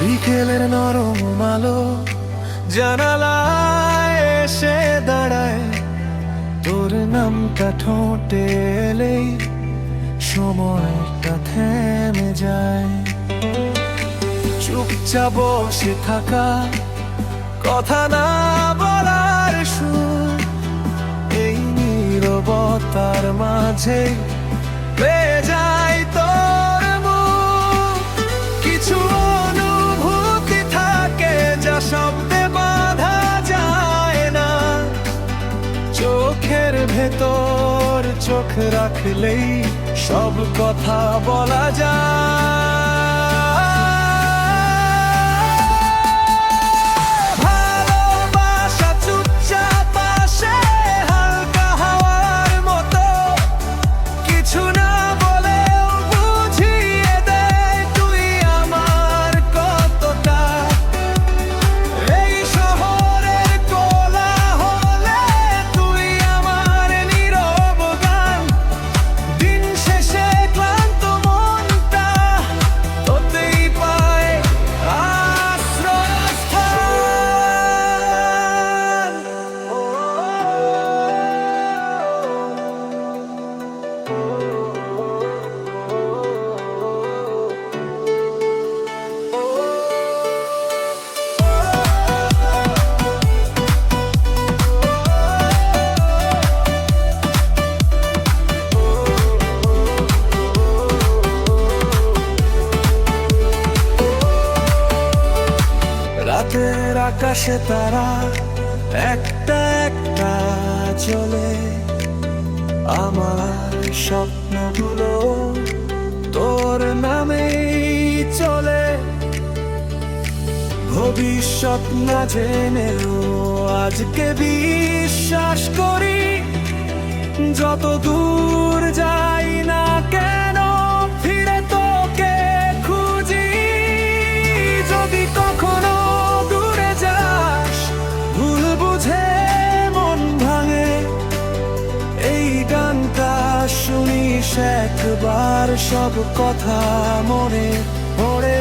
বিকেলের নরম আলো জানালায় এসে দাঁড়ায়, তোর নামটা ঠোঁটে এলেই সময়টা থেমে যায়। চুপচাপ বসে থাকা, কথা না বলার সুর, এই নীরবতার মাঝে পেয়ে যায় তোর মুখ। কিছু অনুভূতি থাকে যা শব্দে বাঁধা যায় না, চোখের ভেতর চোখ রাখলেই সব কথা বলা যায়। রাতের আকাশে তারা একটা একটা চলে, আমার স্বপ্নগুলো তোর নামেই চলে। ভবিষ্যৎ না জেনেও আজকে বিশ্বাস করি, যত দূর যাই না কেন ফিরে তোকে খুঁজি। যদি কখনো দূরে যাস, ভুল বুঝে মন ভাঙে, এই গানটা শুনিস একবার, সব কথা মনে পড়ে।